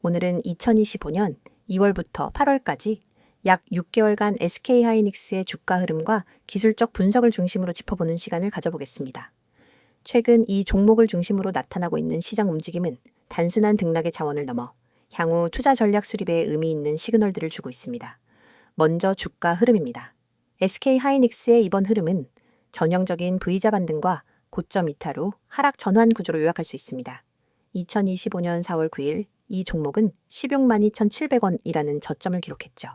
오늘은 2025년 2월부터 8월까지 약 6개월간 SK하이닉스의 주가 흐름과 기술적 분석을 중심으로 짚어보는 시간을 가져보겠습니다. 최근 이 종목을 중심으로 나타나고 있는 시장 움직임은 단순한 등락의 자원을 넘어 향후 투자 전략 수립에 의미 있는 시그널들을 주고 있습니다. 먼저 주가 흐름입니다. SK하이닉스의 이번 흐름은 전형적인 V자 반등과 고점 이탈 후 하락 전환 구조로 요약할 수 있습니다. 2025년 4월 9일 이 종목은 162,700원이라는 저점을 기록했죠.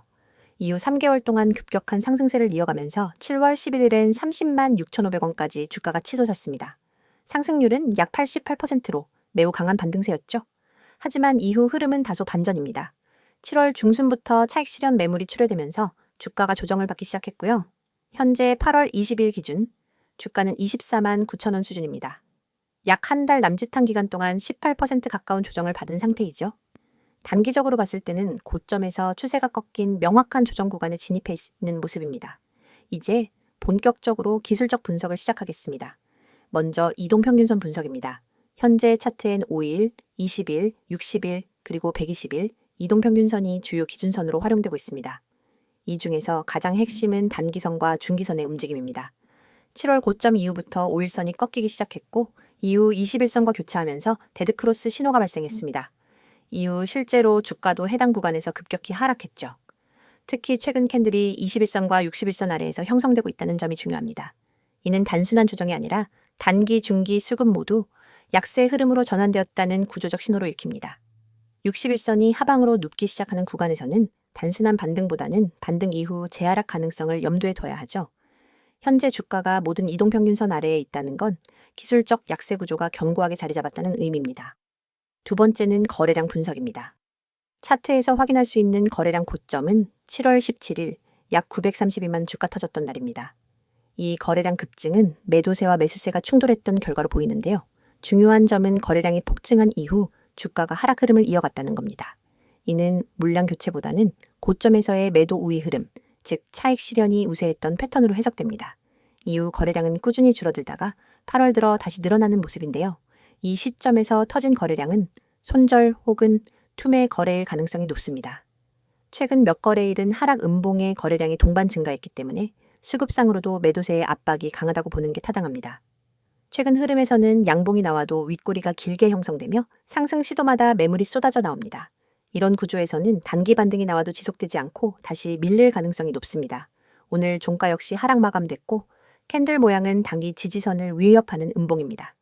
이후 3개월 동안 급격한 상승세를 이어가면서 7월 11일엔 306,500원까지 주가가 치솟았습니다. 상승률은 약 88%로 매우 강한 반등세였죠. 하지만 이후 흐름은 다소 반전입니다. 7월 중순부터 차익 실현 매물이 출회되면서 주가가 조정을 받기 시작했고요. 현재 8월 20일 기준 주가는 24만 9천원 수준입니다. 약 한 달 남짓한 기간 동안 18% 가까운 조정을 받은 상태이죠. 단기적으로 봤을 때는 고점에서 추세가 꺾인 명확한 조정 구간에 진입해 있는 모습입니다. 이제 본격적으로 기술적 분석을 시작하겠습니다. 먼저 이동평균선 분석입니다. 현재 차트엔 5일, 20일, 60일, 그리고 120일 이동평균선이 주요 기준선으로 활용되고 있습니다. 이 중에서 가장 핵심은 단기선과 중기선의 움직임입니다. 7월 고점 이후부터 5일선이 꺾이기 시작했고 이후 21선과 교차하면서 데드크로스 신호가 발생했습니다. 이후 실제로 주가도 해당 구간에서 급격히 하락했죠. 특히 최근 캔들이 21선과 61선 아래에서 형성되고 있다는 점이 중요합니다. 이는 단순한 조정이 아니라 단기, 중기, 수급 모두 약세 흐름으로 전환되었다는 구조적 신호로 읽힙니다. 61선이 하방으로 눕기 시작하는 구간에서는 단순한 반등보다는 반등 이후 재하락 가능성을 염두에 둬야 하죠. 현재 주가가 모든 이동평균선 아래에 있다는 건 기술적 약세 구조가 견고하게 자리 잡았다는 의미입니다. 두 번째는 거래량 분석입니다. 차트에서 확인할 수 있는 거래량 고점은 7월 17일 약 932만 주가 터졌던 날입니다. 이 거래량 급증은 매도세와 매수세가 충돌했던 결과로 보이는데요. 중요한 점은 거래량이 폭증한 이후 주가가 하락 흐름을 이어갔다는 겁니다. 이는 물량 교체보다는 고점에서의 매도 우위 흐름, 즉 차익 실현이 우세했던 패턴으로 해석됩니다. 이후 거래량은 꾸준히 줄어들다가 8월 들어 다시 늘어나는 모습인데요. 이 시점에서 터진 거래량은 손절 혹은 투매 거래일 가능성이 높습니다. 최근 몇 거래일은 하락 음봉의 거래량이 동반 증가했기 때문에 수급상으로도 매도세의 압박이 강하다고 보는 게 타당합니다. 최근 흐름에서는 양봉이 나와도 윗꼬리가 길게 형성되며 상승 시도마다 매물이 쏟아져 나옵니다. 이런 구조에서는 단기 반등이 나와도 지속되지 않고 다시 밀릴 가능성이 높습니다. 오늘 종가 역시 하락 마감됐고 캔들 모양은 단기 지지선을 위협하는 음봉입니다.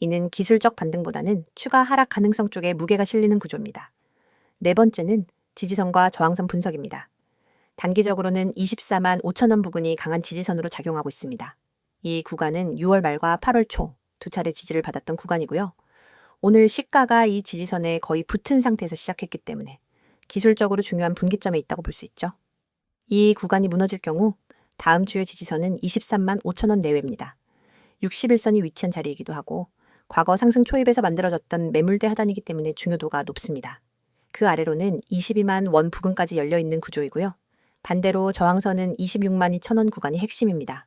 이는 기술적 반등보다는 추가 하락 가능성 쪽에 무게가 실리는 구조입니다. 네 번째는 지지선과 저항선 분석입니다. 단기적으로는 24만 5천원 부근이 강한 지지선으로 작용하고 있습니다. 이 구간은 6월 말과 8월 초 두 차례 지지를 받았던 구간이고요. 오늘 시가가 이 지지선에 거의 붙은 상태에서 시작했기 때문에 기술적으로 중요한 분기점에 있다고 볼 수 있죠. 이 구간이 무너질 경우 다음 주의 지지선은 23만 5천원 내외입니다. 61선이 위치한 자리이기도 하고 과거 상승 초입에서 만들어졌던 매물대 하단이기 때문에 중요도가 높습니다. 그 아래로는 22만 원 부근까지 열려있는 구조이고요. 반대로 저항선은 26만 2천원 구간이 핵심입니다.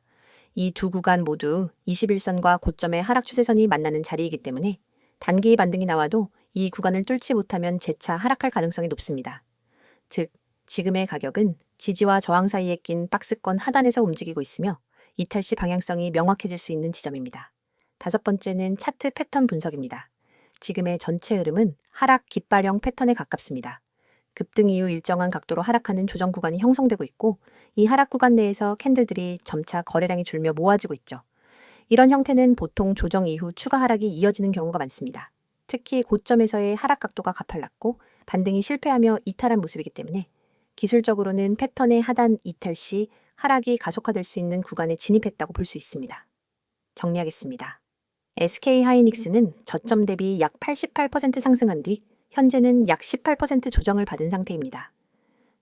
이 두 구간 모두 21선과 고점의 하락 추세선이 만나는 자리이기 때문에 단기 반등이 나와도 이 구간을 뚫지 못하면 재차 하락할 가능성이 높습니다. 즉, 지금의 가격은 지지와 저항 사이에 낀 박스권 하단에서 움직이고 있으며 이탈 시 방향성이 명확해질 수 있는 지점입니다. 다섯 번째는 차트 패턴 분석입니다. 지금의 전체 흐름은 하락 깃발형 패턴에 가깝습니다. 급등 이후 일정한 각도로 하락하는 조정 구간이 형성되고 있고 이 하락 구간 내에서 캔들들이 점차 거래량이 줄며 모아지고 있죠. 이런 형태는 보통 조정 이후 추가 하락이 이어지는 경우가 많습니다. 특히 고점에서의 하락 각도가 가팔랐고 반등이 실패하며 이탈한 모습이기 때문에 기술적으로는 패턴의 하단 이탈 시 하락이 가속화될 수 있는 구간에 진입했다고 볼 수 있습니다. 정리하겠습니다. SK하이닉스는 저점 대비 약 88% 상승한 뒤 현재는 약 18% 조정을 받은 상태입니다.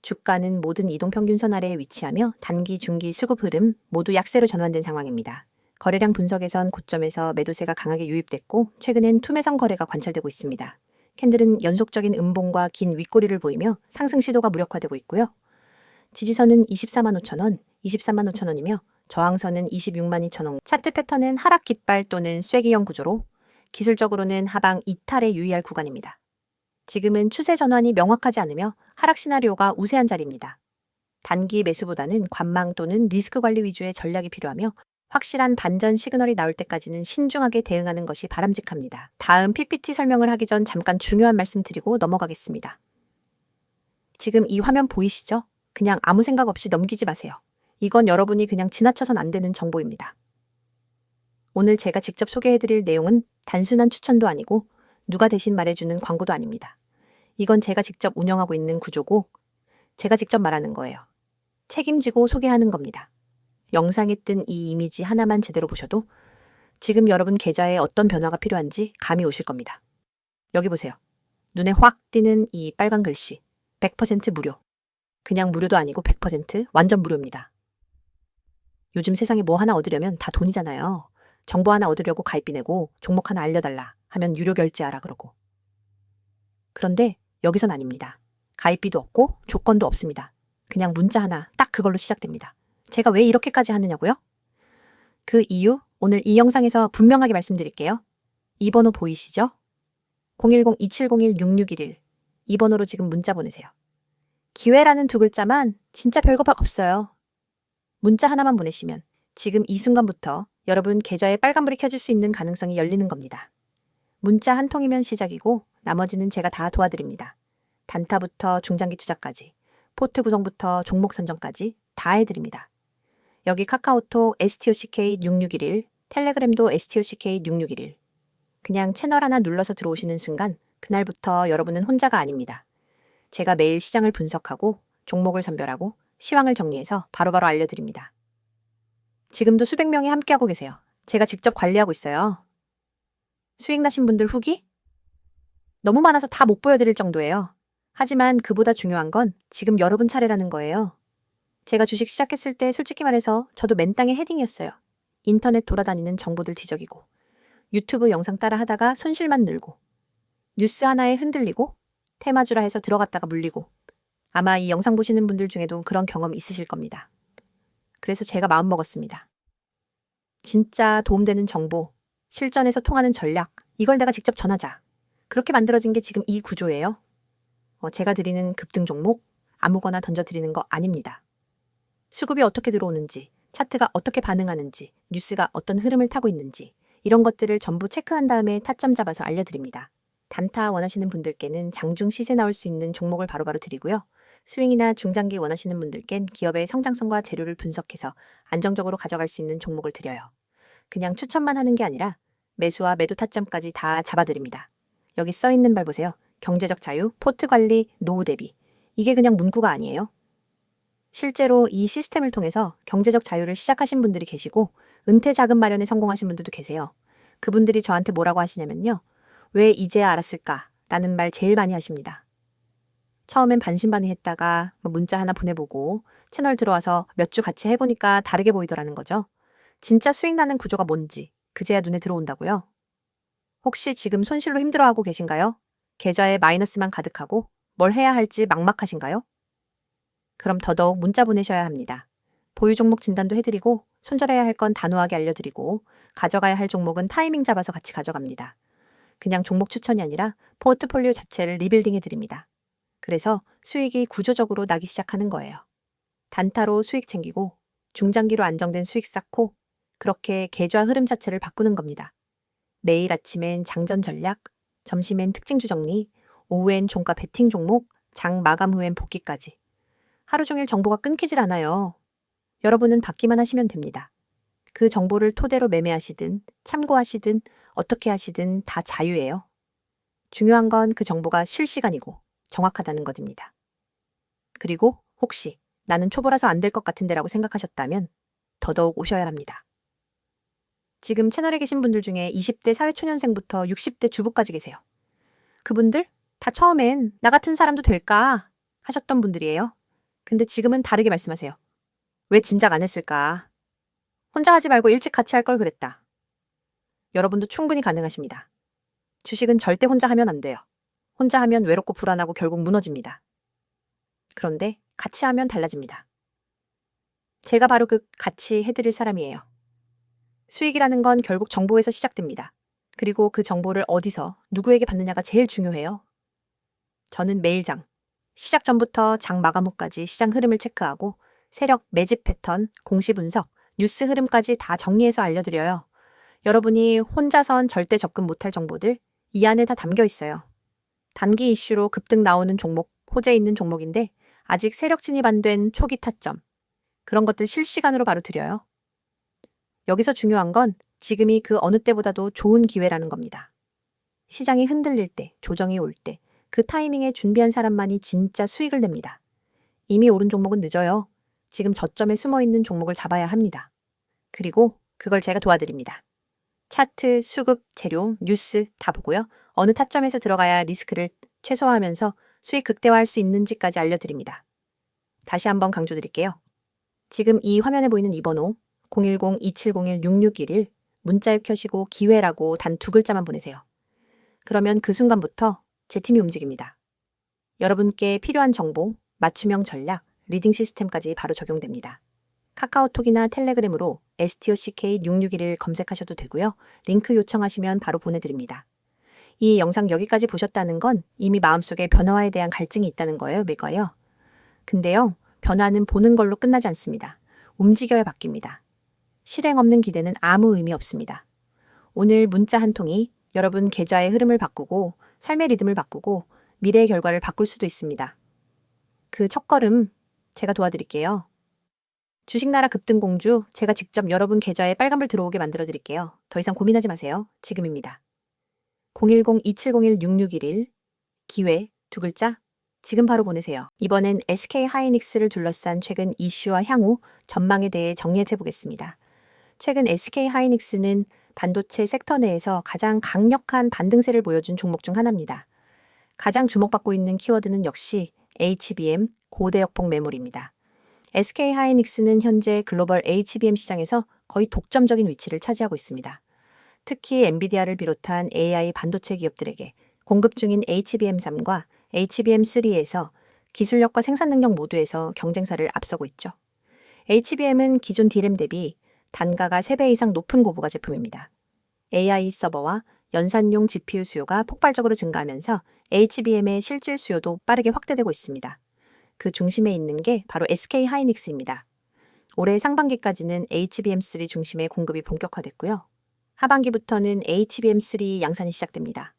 주가는 모든 이동평균선 아래에 위치하며 단기, 중기, 수급 흐름 모두 약세로 전환된 상황입니다. 거래량 분석에선 고점에서 매도세가 강하게 유입됐고 최근엔 투매성 거래가 관찰되고 있습니다. 캔들은 연속적인 음봉과 긴 윗꼬리를 보이며 상승 시도가 무력화되고 있고요. 지지선은 24만 5천원, 23만 5천원이며 저항선은 26만 2천원. 차트 패턴은 하락 깃발 또는 쐐기형 구조로 기술적으로는 하방 이탈에 유의할 구간입니다. 지금은 추세 전환이 명확하지 않으며 하락 시나리오가 우세한 자리입니다. 단기 매수보다는 관망 또는 리스크 관리 위주의 전략이 필요하며 확실한 반전 시그널이 나올 때까지는 신중하게 대응하는 것이 바람직합니다. 다음 PPT 설명을 하기 전 잠깐 중요한 말씀 드리고 넘어가겠습니다. 지금 이 화면 보이시죠? 그냥 아무 생각 없이 넘기지 마세요. 이건 여러분이 그냥 지나쳐선 안 되는 정보입니다. 오늘 제가 직접 소개해드릴 내용은 단순한 추천도 아니고 누가 대신 말해주는 광고도 아닙니다. 이건 제가 직접 운영하고 있는 구조고 제가 직접 말하는 거예요. 책임지고 소개하는 겁니다. 영상에 뜬 이 이미지 하나만 제대로 보셔도 지금 여러분 계좌에 어떤 변화가 필요한지 감이 오실 겁니다. 여기 보세요. 눈에 확 띄는 이 빨간 글씨 100% 무료. 그냥 무료도 아니고 100% 완전 무료입니다. 요즘 세상에 뭐 하나 얻으려면 다 돈이잖아요. 정보 하나 얻으려고 가입비 내고 종목 하나 알려달라 하면 유료 결제하라 그러고. 그런데 여기선 아닙니다. 가입비도 없고 조건도 없습니다. 그냥 문자 하나 딱 그걸로 시작됩니다. 제가 왜 이렇게까지 하느냐고요? 그 이유 오늘 이 영상에서 분명하게 말씀드릴게요. 이 번호 보이시죠? 010-2701-6611 이 번호로 지금 문자 보내세요. 기회라는 두 글자만 진짜 별거 없어요. 문자 하나만 보내시면 지금 이 순간부터 여러분 계좌에 빨간불이 켜질 수 있는 가능성이 열리는 겁니다. 문자 한 통이면 시작이고 나머지는 제가 다 도와드립니다. 단타부터 중장기 투자까지, 포트 구성부터 종목 선정까지 다 해드립니다. 여기 카카오톡 STOCK6611, 텔레그램도 STOCK6611. 그냥 채널 하나 눌러서 들어오시는 순간 그날부터 여러분은 혼자가 아닙니다. 제가 매일 시장을 분석하고 종목을 선별하고 시황을 정리해서 바로바로 알려드립니다. 지금도 수백 명이 함께하고 계세요. 제가 직접 관리하고 있어요. 수익 나신 분들 후기? 너무 많아서 다 못 보여드릴 정도예요. 하지만 그보다 중요한 건 지금 여러분 차례라는 거예요. 제가 주식 시작했을 때 솔직히 말해서 저도 맨땅에 헤딩이었어요. 인터넷 돌아다니는 정보들 뒤적이고 유튜브 영상 따라 하다가 손실만 늘고 뉴스 하나에 흔들리고 테마주라 해서 들어갔다가 물리고 아마 이 영상 보시는 분들 중에도 그런 경험 있으실 겁니다. 그래서 제가 마음먹었습니다. 진짜 도움되는 정보, 실전에서 통하는 전략, 이걸 내가 직접 전하자. 그렇게 만들어진 게 지금 이 구조예요. 제가 드리는 급등 종목 아무거나 던져드리는 거 아닙니다. 수급이 어떻게 들어오는지, 차트가 어떻게 반응하는지, 뉴스가 어떤 흐름을 타고 있는지 이런 것들을 전부 체크한 다음에 타점 잡아서 알려드립니다. 단타 원하시는 분들께는 장중 시세 나올 수 있는 종목을 바로바로 드리고요. 스윙이나 중장기 원하시는 분들께는 기업의 성장성과 재료를 분석해서 안정적으로 가져갈 수 있는 종목을 드려요. 그냥 추천만 하는 게 아니라 매수와 매도 타점까지 다 잡아드립니다. 여기 써있는 말 보세요. 경제적 자유, 포트 관리, 노후 대비. 이게 그냥 문구가 아니에요. 실제로 이 시스템을 통해서 경제적 자유를 시작하신 분들이 계시고 은퇴 자금 마련에 성공하신 분들도 계세요. 그분들이 저한테 뭐라고 하시냐면요. 왜 이제야 알았을까? 라는 말 제일 많이 하십니다. 처음엔 반신반의했다가 문자 하나 보내보고 채널 들어와서 몇 주 같이 해보니까 다르게 보이더라는 거죠. 진짜 수익 나는 구조가 뭔지 그제야 눈에 들어온다고요? 혹시 지금 손실로 힘들어하고 계신가요? 계좌에 마이너스만 가득하고 뭘 해야 할지 막막하신가요? 그럼 더더욱 문자 보내셔야 합니다. 보유 종목 진단도 해드리고 손절해야 할 건 단호하게 알려드리고 가져가야 할 종목은 타이밍 잡아서 같이 가져갑니다. 그냥 종목 추천이 아니라 포트폴리오 자체를 리빌딩해드립니다. 그래서 수익이 구조적으로 나기 시작하는 거예요. 단타로 수익 챙기고 중장기로 안정된 수익 쌓고 그렇게 계좌 흐름 자체를 바꾸는 겁니다. 매일 아침엔 장전 전략, 점심엔 특징주 정리, 오후엔 종가 베팅 종목, 장 마감 후엔 복귀까지. 하루 종일 정보가 끊기질 않아요. 여러분은 받기만 하시면 됩니다. 그 정보를 토대로 매매하시든 참고하시든 어떻게 하시든 다 자유예요. 중요한 건 그 정보가 실시간이고 정확하다는 것입니다. 그리고 혹시 나는 초보라서 안 될 것 같은데라고 생각하셨다면 더더욱 오셔야 합니다. 지금 채널에 계신 분들 중에 20대 사회초년생부터 60대 주부까지 계세요. 그분들 다 처음엔 나 같은 사람도 될까 하셨던 분들이에요. 근데 지금은 다르게 말씀하세요. 왜 진작 안 했을까? 혼자 하지 말고 일찍 같이 할 걸 그랬다. 여러분도 충분히 가능하십니다. 주식은 절대 혼자 하면 안 돼요. 혼자 하면 외롭고 불안하고 결국 무너집니다. 그런데 같이 하면 달라집니다. 제가 바로 그 같이 해드릴 사람이에요. 수익이라는 건 결국 정보에서 시작됩니다. 그리고 그 정보를 어디서 누구에게 받느냐가 제일 중요해요. 저는 매일장, 시작 전부터 장 마감 후까지 시장 흐름을 체크하고 세력, 매집 패턴, 공시 분석, 뉴스 흐름까지 다 정리해서 알려드려요. 여러분이 혼자선 절대 접근 못할 정보들 이 안에 다 담겨 있어요. 단기 이슈로 급등 나오는 종목, 호재 있는 종목인데 아직 세력 진입 안 된 초기 타점, 그런 것들 실시간으로 바로 드려요. 여기서 중요한 건 지금이 그 어느 때보다도 좋은 기회라는 겁니다. 시장이 흔들릴 때, 조정이 올 때, 그 타이밍에 준비한 사람만이 진짜 수익을 냅니다. 이미 오른 종목은 늦어요. 지금 저점에 숨어있는 종목을 잡아야 합니다. 그리고 그걸 제가 도와드립니다. 차트, 수급, 재료, 뉴스 다 보고요. 어느 타점에서 들어가야 리스크를 최소화하면서 수익 극대화할 수 있는지까지 알려드립니다. 다시 한번 강조드릴게요. 지금 이 화면에 보이는 이 번호 010-2701-6611 문자앱 켜시고 기회라고 단 2글자만 보내세요. 그러면 그 순간부터 제 팀이 움직입니다. 여러분께 필요한 정보, 맞춤형 전략, 리딩 시스템까지 바로 적용됩니다. 카카오톡이나 텔레그램으로 STOCK6611 검색하셔도 되고요. 링크 요청하시면 바로 보내드립니다. 이 영상 여기까지 보셨다는 건 이미 마음속에 변화에 대한 갈증이 있다는 거예요. 왜가요? 근데요, 변화는 보는 걸로 끝나지 않습니다. 움직여야 바뀝니다. 실행 없는 기대는 아무 의미 없습니다. 오늘 문자 한 통이 여러분 계좌의 흐름을 바꾸고 삶의 리듬을 바꾸고 미래의 결과를 바꿀 수도 있습니다. 그 첫걸음 제가 도와드릴게요. 주식나라 급등공주 제가 직접 여러분 계좌에 빨간불 들어오게 만들어 드릴게요. 더 이상 고민하지 마세요. 지금입니다. 010-2701-6611 기회 2글자 지금 바로 보내세요. 이번엔 SK 하이닉스를 둘러싼 최근 이슈와 향후 전망에 대해 정리해 보겠습니다. 최근 SK 하이닉스는 반도체 섹터 내에서 가장 강력한 반등세를 보여준 종목 중 하나입니다. 가장 주목받고 있는 키워드는 역시 HBM 고대역폭 메모리입니다. SK 하이닉스는 현재 글로벌 HBM 시장에서 거의 독점적인 위치를 차지하고 있습니다. 특히 엔비디아를 비롯한 AI 반도체 기업들에게 공급 중인 HBM3과 HBM3에서 기술력과 생산 능력 모두에서 경쟁사를 앞서고 있죠. HBM은 기존 D램 대비 단가가 3배 이상 높은 고부가 제품입니다. AI 서버와 연산용 GPU 수요가 폭발적으로 증가하면서 HBM의 실질 수요도 빠르게 확대되고 있습니다. 그 중심에 있는 게 바로 SK 하이닉스입니다. 올해 상반기까지는 HBM3 중심의 공급이 본격화됐고요. 하반기부터는 HBM3 양산이 시작됩니다.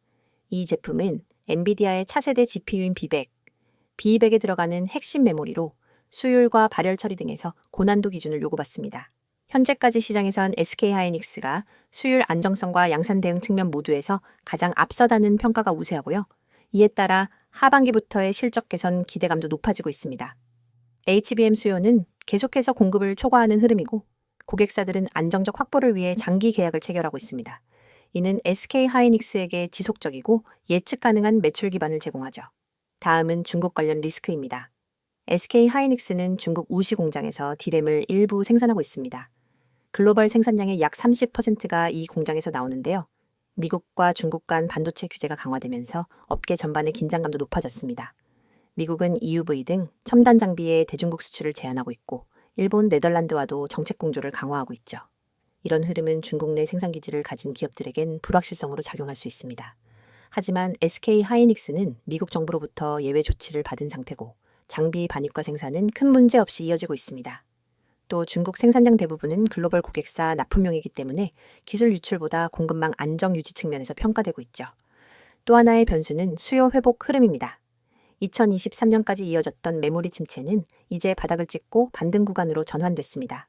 이 제품은 엔비디아의 차세대 GPU인 B200에 들어가는 핵심 메모리로 수율과 발열 처리 등에서 고난도 기준을 요구받습니다. 현재까지 시장에선 SK 하이닉스가 수율 안정성과 양산 대응 측면 모두에서 가장 앞서다는 평가가 우세하고요. 이에 따라 하반기부터의 실적 개선 기대감도 높아지고 있습니다. HBM 수요는 계속해서 공급을 초과하는 흐름이고 고객사들은 안정적 확보를 위해 장기 계약을 체결하고 있습니다. 이는 SK 하이닉스에게 지속적이고 예측 가능한 매출 기반을 제공하죠. 다음은 중국 관련 리스크입니다. SK 하이닉스는 중국 우시 공장에서 D램을 일부 생산하고 있습니다. 글로벌 생산량의 약 30%가 이 공장에서 나오는데요. 미국과 중국 간 반도체 규제가 강화되면서 업계 전반의 긴장감도 높아졌습니다. 미국은 EUV 등 첨단 장비의 대중국 수출을 제한하고 있고 일본, 네덜란드와도 정책 공조를 강화하고 있죠. 이런 흐름은 중국 내 생산기지를 가진 기업들에겐 불확실성으로 작용할 수 있습니다. 하지만 SK 하이닉스는 미국 정부로부터 예외 조치를 받은 상태고 장비 반입과 생산은 큰 문제 없이 이어지고 있습니다. 또 중국 생산량 대부분은 글로벌 고객사 납품용이기 때문에 기술 유출보다 공급망 안정 유지 측면에서 평가되고 있죠. 또 하나의 변수는 수요 회복 흐름입니다. 2023년까지 이어졌던 메모리 침체는 이제 바닥을 찍고 반등 구간으로 전환됐습니다.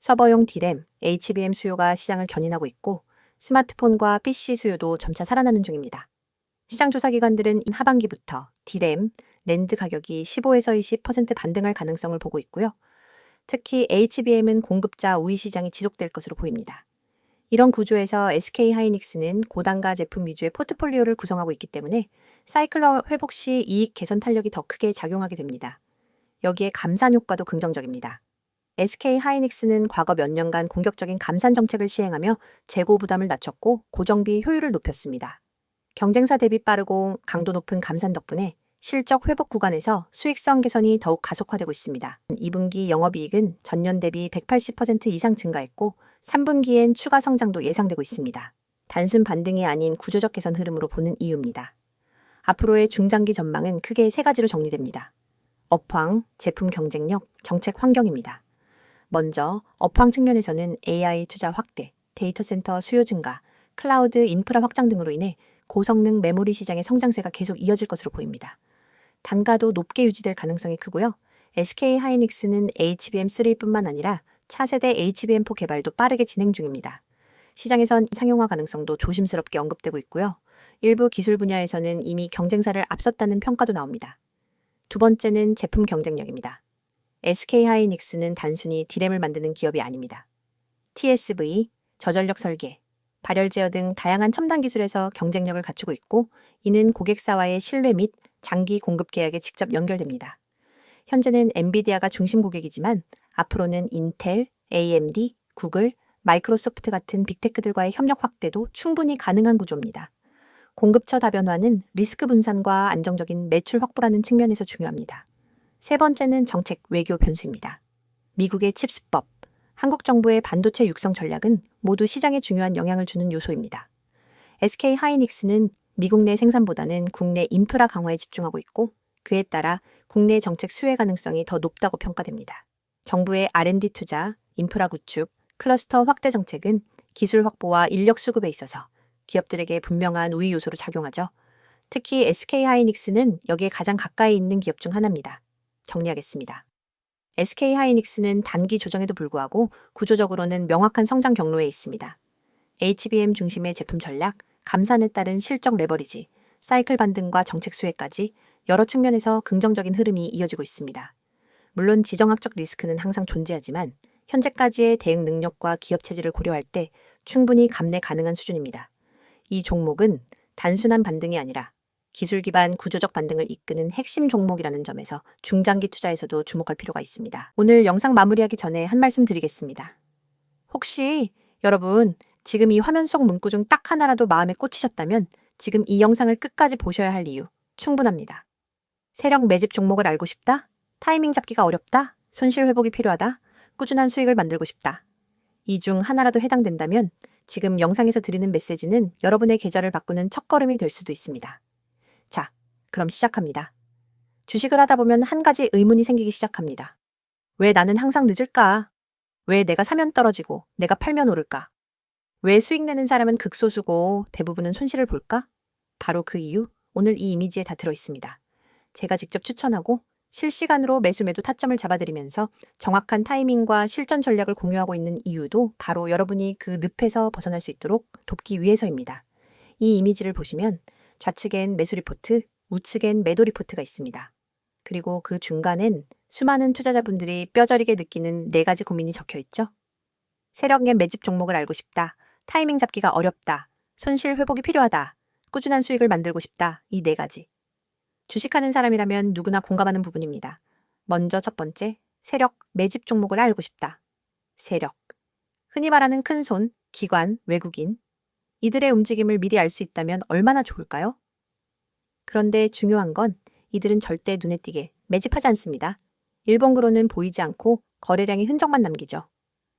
서버용 D램, HBM 수요가 시장을 견인하고 있고 스마트폰과 PC 수요도 점차 살아나는 중입니다. 시장 조사 기관들은 하반기부터 D램, 낸드 가격이 15에서 20% 반등할 가능성을 보고 있고요. 특히 HBM은 공급자 우위 시장이 지속될 것으로 보입니다. 이런 구조에서 SK 하이닉스는 고단가 제품 위주의 포트폴리오를 구성하고 있기 때문에 사이클러 회복 시 이익 개선 탄력이 더 크게 작용하게 됩니다. 여기에 감산 효과도 긍정적입니다. SK 하이닉스는 과거 몇 년간 공격적인 감산 정책을 시행하며 재고 부담을 낮췄고 고정비 효율을 높였습니다. 경쟁사 대비 빠르고 강도 높은 감산 덕분에 실적 회복 구간에서 수익성 개선이 더욱 가속화되고 있습니다. 2분기 영업이익은 전년 대비 180% 이상 증가했고 3분기엔 추가 성장도 예상되고 있습니다. 단순 반등이 아닌 구조적 개선 흐름으로 보는 이유입니다. 앞으로의 중장기 전망은 크게 세 가지로 정리됩니다. 업황, 제품 경쟁력, 정책 환경입니다. 먼저 업황 측면에서는 AI 투자 확대, 데이터 센터 수요 증가, 클라우드 인프라 확장 등으로 인해 고성능 메모리 시장의 성장세가 계속 이어질 것으로 보입니다. 단가도 높게 유지될 가능성이 크고요. SK 하이닉스는 HBM3뿐만 아니라 차세대 HBM4 개발도 빠르게 진행 중입니다. 시장에선 상용화 가능성도 조심스럽게 언급되고 있고요. 일부 기술 분야에서는 이미 경쟁사를 앞섰다는 평가도 나옵니다. 두 번째는 제품 경쟁력입니다. SK 하이닉스는 단순히 디램을 만드는 기업이 아닙니다. TSV, 저전력 설계, 발열 제어 등 다양한 첨단 기술에서 경쟁력을 갖추고 있고 이는 고객사와의 신뢰 및 장기 공급 계약에 직접 연결됩니다. 현재는 엔비디아가 중심 고객이지만 앞으로는 인텔, AMD, 구글, 마이크로소프트 같은 빅테크들과의 협력 확대도 충분히 가능한 구조입니다. 공급처 다변화는 리스크 분산과 안정적인 매출 확보라는 측면에서 중요합니다. 세 번째는 정책 외교 변수입니다. 미국의 칩스법, 한국 정부의 반도체 육성 전략은 모두 시장에 중요한 영향을 주는 요소입니다. SK 하이닉스는 미국 내 생산보다는 국내 인프라 강화에 집중하고 있고 그에 따라 국내 정책 수혜 가능성이 더 높다고 평가됩니다. 정부의 R&D 투자, 인프라 구축, 클러스터 확대 정책은 기술 확보와 인력 수급에 있어서 기업들에게 분명한 우위 요소로 작용하죠. 특히 SK 하이닉스는 여기에 가장 가까이 있는 기업 중 하나입니다. 정리하겠습니다. SK 하이닉스는 단기 조정에도 불구하고 구조적으로는 명확한 성장 경로에 있습니다. HBM 중심의 제품 전략, 감산에 따른 실적 레버리지, 사이클 반등과 정책 수혜까지 여러 측면에서 긍정적인 흐름이 이어지고 있습니다. 물론 지정학적 리스크는 항상 존재하지만 현재까지의 대응 능력과 기업 체질을 고려할 때 충분히 감내 가능한 수준입니다. 이 종목은 단순한 반등이 아니라 기술 기반 구조적 반등을 이끄는 핵심 종목이라는 점에서 중장기 투자에서도 주목할 필요가 있습니다. 오늘 영상 마무리하기 전에 한 말씀 드리겠습니다. 혹시 여러분 지금 이 화면 속 문구 중 딱 하나라도 마음에 꽂히셨다면 지금 이 영상을 끝까지 보셔야 할 이유 충분합니다. 세력 매집 종목을 알고 싶다? 타이밍 잡기가 어렵다? 손실 회복이 필요하다? 꾸준한 수익을 만들고 싶다? 이 중 하나라도 해당된다면 지금 영상에서 드리는 메시지는 여러분의 계좌를 바꾸는 첫걸음이 될 수도 있습니다. 자, 그럼 시작합니다. 주식을 하다 보면 한 가지 의문이 생기기 시작합니다. 왜 나는 항상 늦을까? 왜 내가 사면 떨어지고 내가 팔면 오를까? 왜 수익 내는 사람은 극소수고 대부분은 손실을 볼까? 바로 그 이유, 오늘 이 이미지에 다 들어 있습니다. 제가 직접 추천하고 실시간으로 매수 매도 타점을 잡아드리면서 정확한 타이밍과 실전 전략을 공유하고 있는 이유도 바로 여러분이 그 늪에서 벗어날 수 있도록 돕기 위해서입니다. 이 이미지를 보시면 좌측엔 매수 리포트, 우측엔 매도 리포트가 있습니다. 그리고 그 중간엔 수많은 투자자분들이 뼈저리게 느끼는 4가지 고민이 적혀 있죠. 세력의 매집 종목을 알고 싶다, 타이밍 잡기가 어렵다, 손실 회복이 필요하다, 꾸준한 수익을 만들고 싶다, 이 4가지. 주식하는 사람이라면 누구나 공감하는 부분입니다. 먼저 첫 번째, 세력 매집 종목을 알고 싶다. 세력. 흔히 말하는 큰손, 기관, 외국인. 이들의 움직임을 미리 알 수 있다면 얼마나 좋을까요? 그런데 중요한 건 이들은 절대 눈에 띄게 매집하지 않습니다. 일본으로는 보이지 않고 거래량의 흔적만 남기죠.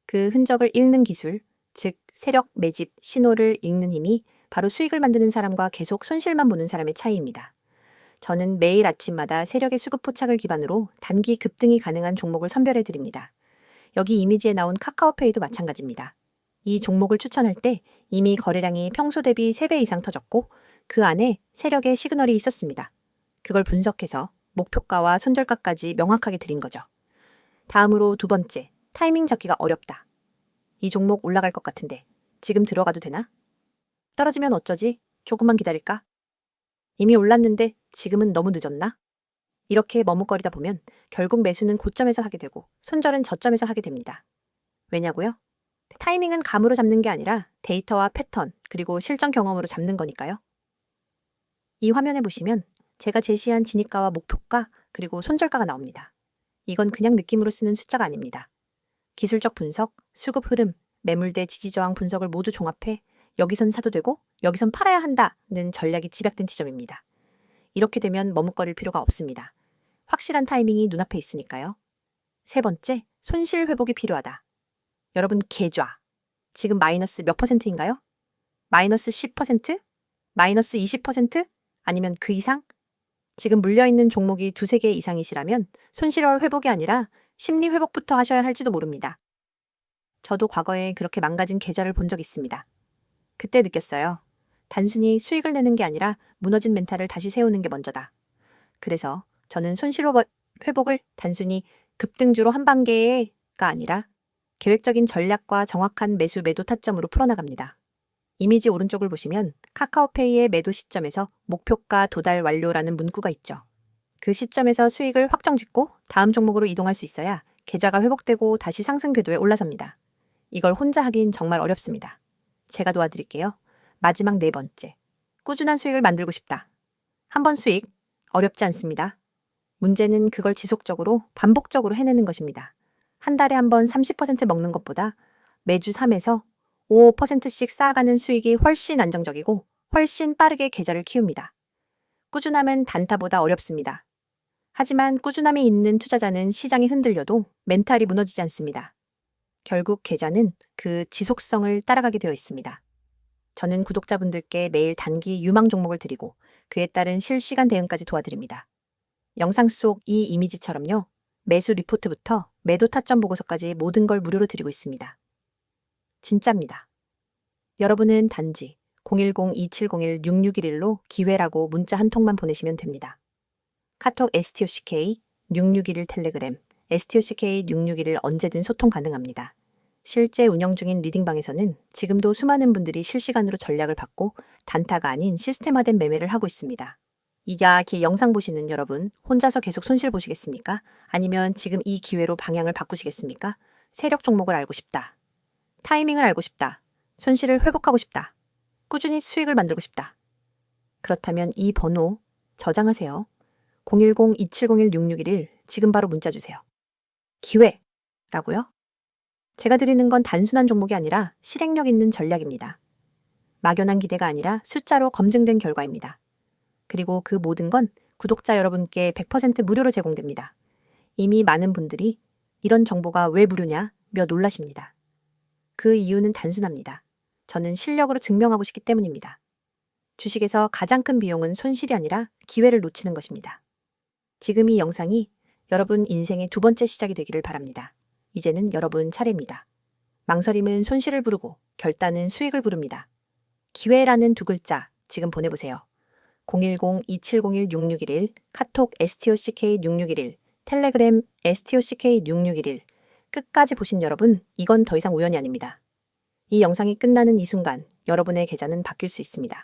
그 흔적을 읽는 기술, 즉 세력 매집 신호를 읽는 힘이 바로 수익을 만드는 사람과 계속 손실만 보는 사람의 차이입니다. 저는 매일 아침마다 세력의 수급 포착을 기반으로 단기 급등이 가능한 종목을 선별해 드립니다. 여기 이미지에 나온 카카오페이도 마찬가지입니다. 이 종목을 추천할 때 이미 거래량이 평소 대비 3배 이상 터졌고 그 안에 세력의 시그널이 있었습니다. 그걸 분석해서 목표가와 손절가까지 명확하게 드린 거죠. 다음으로 두 번째, 타이밍 잡기가 어렵다. 이 종목 올라갈 것 같은데 지금 들어가도 되나? 떨어지면 어쩌지? 조금만 기다릴까? 이미 올랐는데 지금은 너무 늦었나? 이렇게 머뭇거리다 보면 결국 매수는 고점에서 하게 되고 손절은 저점에서 하게 됩니다. 왜냐고요? 타이밍은 감으로 잡는 게 아니라 데이터와 패턴 그리고 실전 경험으로 잡는 거니까요. 이 화면에 보시면 제가 제시한 진입가와 목표가 그리고 손절가가 나옵니다. 이건 그냥 느낌으로 쓰는 숫자가 아닙니다. 기술적 분석, 수급 흐름, 매물대 지지저항 분석을 모두 종합해 여기선 사도 되고 여기선 팔아야 한다는 전략이 집약된 지점입니다. 이렇게 되면 머뭇거릴 필요가 없습니다. 확실한 타이밍이 눈앞에 있으니까요. 세 번째, 손실 회복이 필요하다. 여러분 계좌. 지금 마이너스 몇 %인가요? 마이너스 10%? 마이너스 20%? 아니면 그 이상? 지금 물려있는 종목이 두세 개 이상이시라면 손실월 회복이 아니라 심리 회복부터 하셔야 할지도 모릅니다. 저도 과거에 그렇게 망가진 계좌를 본 적 있습니다. 그때 느꼈어요. 단순히 수익을 내는 게 아니라 무너진 멘탈을 다시 세우는 게 먼저다. 그래서 저는 손실월 회복을 단순히 급등주로 한 단계가 아니라 계획적인 전략과 정확한 매수 매도 타점으로 풀어나갑니다. 이미지 오른쪽을 보시면 카카오페이의 매도 시점에서 목표가 도달 완료라는 문구가 있죠. 그 시점에서 수익을 확정 짓고 다음 종목으로 이동할 수 있어야 계좌가 회복되고 다시 상승 궤도에 올라섭니다. 이걸 혼자 하긴 정말 어렵습니다. 제가 도와드릴게요. 마지막 네 번째. 꾸준한 수익을 만들고 싶다. 한 번 수익, 어렵지 않습니다. 문제는 그걸 지속적으로 반복적으로 해내는 것입니다. 한 달에 한 번 30% 먹는 것보다 매주 3에서 5%씩 쌓아가는 수익이 훨씬 안정적이고 훨씬 빠르게 계좌를 키웁니다. 꾸준함은 단타보다 어렵습니다. 하지만 꾸준함이 있는 투자자는 시장이 흔들려도 멘탈이 무너지지 않습니다. 결국 계좌는 그 지속성을 따라가게 되어 있습니다. 저는 구독자분들께 매일 단기 유망 종목을 드리고 그에 따른 실시간 대응까지 도와드립니다. 영상 속 이 이미지처럼요. 매수 리포트부터 매도 타점 보고서까지 모든 걸 무료로 드리고 있습니다. 진짜입니다. 여러분은 단지 010-2701-6611로 기회라고 문자 한 통만 보내시면 됩니다. 카톡 STOCK 6611 텔레그램 STOCK 6611 언제든 소통 가능합니다. 실제 운영 중인 리딩방에서는 지금도 수많은 분들이 실시간으로 전략을 받고 단타가 아닌 시스템화된 매매를 하고 있습니다. 이 영상 보시는 여러분, 혼자서 계속 손실 보시겠습니까? 아니면 지금 이 기회로 방향을 바꾸시겠습니까? 세력 종목을 알고 싶다. 타이밍을 알고 싶다. 손실을 회복하고 싶다. 꾸준히 수익을 만들고 싶다. 그렇다면 이 번호 저장하세요. 010-2701-6611 지금 바로 문자 주세요. 기회라고요? 제가 드리는 건 단순한 종목이 아니라 실행력 있는 전략입니다. 막연한 기대가 아니라 숫자로 검증된 결과입니다. 그리고 그 모든 건 구독자 여러분께 100% 무료로 제공됩니다. 이미 많은 분들이 이런 정보가 왜 무료냐며 놀라십니다. 그 이유는 단순합니다. 저는 실력으로 증명하고 싶기 때문입니다. 주식에서 가장 큰 비용은 손실이 아니라 기회를 놓치는 것입니다. 지금 이 영상이 여러분 인생의 두 번째 시작이 되기를 바랍니다. 이제는 여러분 차례입니다. 망설임은 손실을 부르고 결단은 수익을 부릅니다. 기회라는 두 글자 지금 보내보세요. 010-2701-6611, 카톡 STOCK6611, 텔레그램 STOCK6611. 끝까지 보신 여러분, 이건 더 이상 우연이 아닙니다. 이 영상이 끝나는 이 순간 여러분의 계좌는 바뀔 수 있습니다.